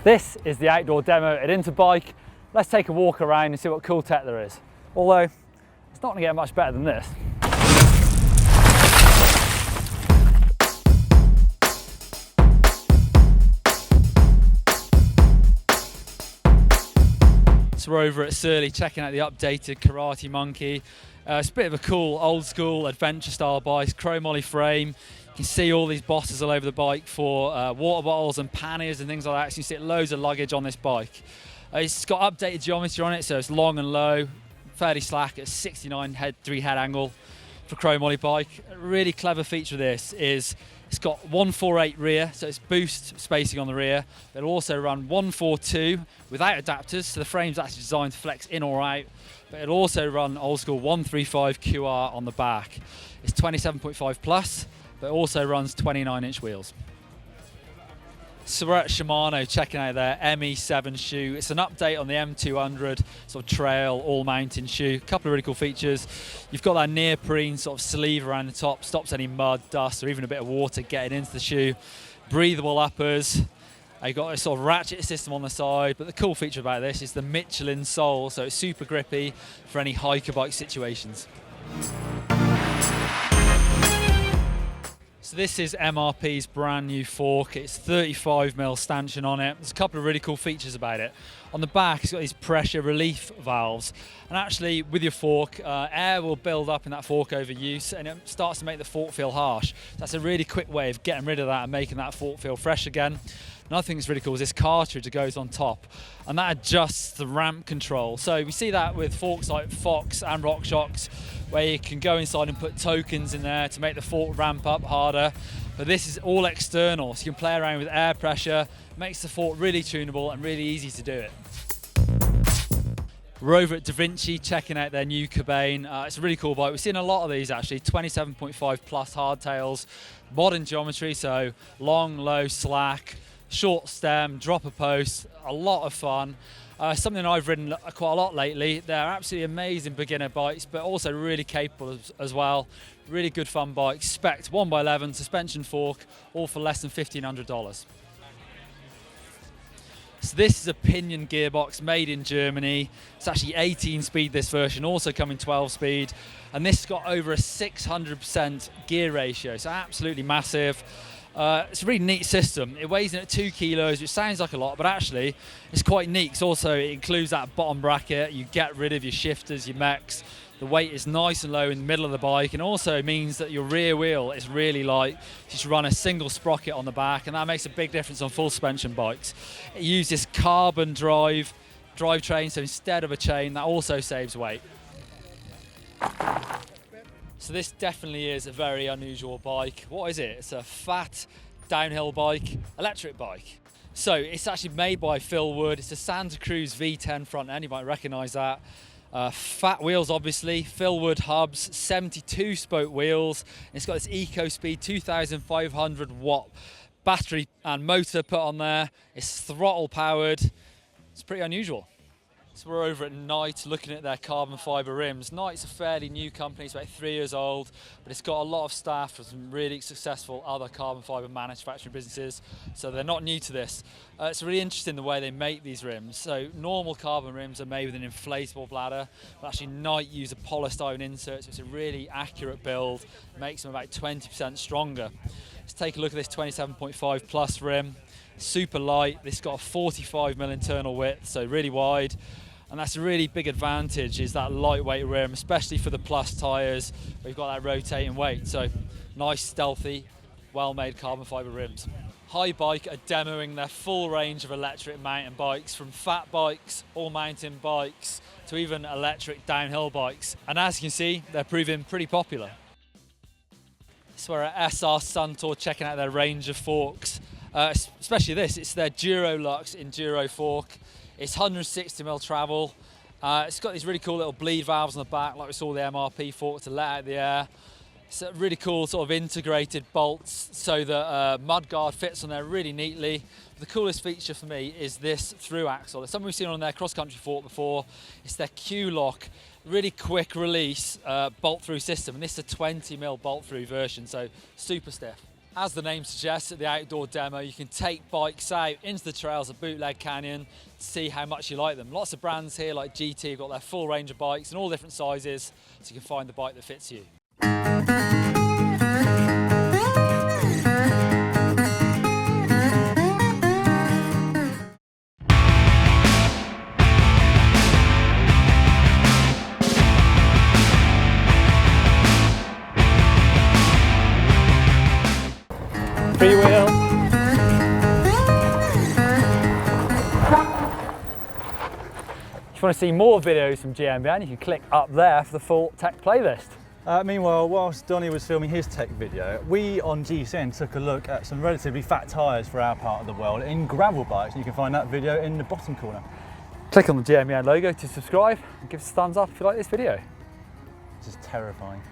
This is the outdoor demo at Interbike. Let's take a walk around and see what cool tech there is. Although, it's not going to get much better than this. So we're over at Surly checking out the updated Karate Monkey. It's a bit of a cool, old school, adventure style bike, chrome ollie frame. You can see all these bosses all over the bike for water bottles and panniers and things like that. So you see loads of luggage on this bike. It's got updated geometry on it, so it's long and low, fairly slack at 69 3 head angle for chrome ollie bike. A really clever feature of this is it's got 148 rear, so it's boost spacing on the rear. It'll also run 142 without adapters, so the frame's actually designed to flex in or out. But it'll also run old school 135 QR on the back. It's 27.5 plus, but it also runs 29-inch wheels. So we're at Shimano checking out their Me7 shoe. It's an update on the M200 sort of trail all-mountain shoe. A couple of really cool features. You've got that neoprene sort of sleeve around the top, stops any mud, dust, or even a bit of water getting into the shoe. Breathable uppers. You've got a sort of ratchet system on the side, but the cool feature about this is the Michelin sole, so it's super grippy for any hiker bike situations. So this is MRP's brand new fork. It's 35mm stanchion on it. There's a couple of really cool features about it. On the back, it's got these pressure relief valves. And actually, with your fork, air will build up in that fork over use, and it starts to make the fork feel harsh. That's a really quick way of getting rid of that and making that fork feel fresh again. Another thing that's really cool is this cartridge that goes on top, and that adjusts the ramp control. So we see that with forks like Fox and RockShox, where you can go inside and put tokens in there to make the fork ramp up harder. But this is all external, so you can play around with air pressure, makes the fork really tunable and really easy to do it. We're over at Da Vinci checking out their new Cabane. It's a really cool bike. We've seen a lot of these actually, 27.5 plus hardtails, modern geometry, so long, low, slack, short stem, dropper post, a lot of fun. Something I've ridden quite a lot lately. They're absolutely amazing beginner bikes, but also really capable as well. Really good fun bikes, spec'd 1x11, suspension fork, all for less than $1,500. So this is a pinion gearbox made in Germany. It's actually 18 speed, this version, also coming 12 speed. And this has got over a 600% gear ratio, so absolutely massive. It's a really neat system. It weighs in at 2 kilos, which sounds like a lot, but actually it's quite neat. Because also it includes that bottom bracket. You get rid of your shifters, your mechs. The weight is nice and low in the middle of the bike, and also means that your rear wheel is really light. You just run a single sprocket on the back, and that makes a big difference on full suspension bikes. It uses carbon drivetrain, so instead of a chain, that also saves weight. So this definitely is a very unusual bike. What is it? It's a fat downhill bike, electric bike. So it's actually made by Phil Wood. It's a Santa Cruz V10 front end, you might recognise that. Fat wheels obviously, Phil Wood hubs, 72 spoke wheels. It's got this EcoSpeed 2,500 watt battery and motor put on there. It's throttle powered. It's pretty unusual. So we're over at Knight looking at their carbon fibre rims. Knight's a fairly new company, it's about 3 years old, but it's got a lot of staff from some really successful other carbon fibre manufacturing businesses, so they're not new to this. It's really interesting the way they make these rims. So normal carbon rims are made with an inflatable bladder, but actually Knight use a polystyrene insert, so it's a really accurate build, makes them about 20% stronger. Let's take a look at this 27.5 plus rim. Super light, this got a 45mm internal width, so really wide. And that's a really big advantage, is that lightweight rim, especially for the plus tyres. We've got that rotating weight, so nice, stealthy, well-made carbon fibre rims. High-Bike are demoing their full range of electric mountain bikes, from fat bikes, all mountain bikes, to even electric downhill bikes. And as you can see, they're proving pretty popular. So we're at SR Suntour checking out their range of forks. Especially this, it's their Durolux Enduro fork. It's 160mm travel. It's got these really cool little bleed valves on the back, like we saw the MRP fork, to let out the air. It's a really cool sort of integrated bolts, so that mudguard fits on there really neatly. The coolest feature for me is this through axle. It's something we've seen on their cross-country fork before. It's their Q-Lock, really quick release bolt-through system, and this is a 20mm bolt-through version, so super stiff. As the name suggests, at the outdoor demo, you can take bikes out into the trails of Bootleg Canyon to see how much you like them. Lots of brands here like GT have got their full range of bikes in all different sizes, so you can find the bike that fits you. Free wheel. If you want to see more videos from GMBN, you can click up there for the full tech playlist. Meanwhile, whilst Donnie was filming his tech video, we on GCN took a look at some relatively fat tyres for our part of the world in gravel bikes, and you can find that video in the bottom corner. Click on the GMBN logo to subscribe and give us a thumbs up if you like this video. This is terrifying.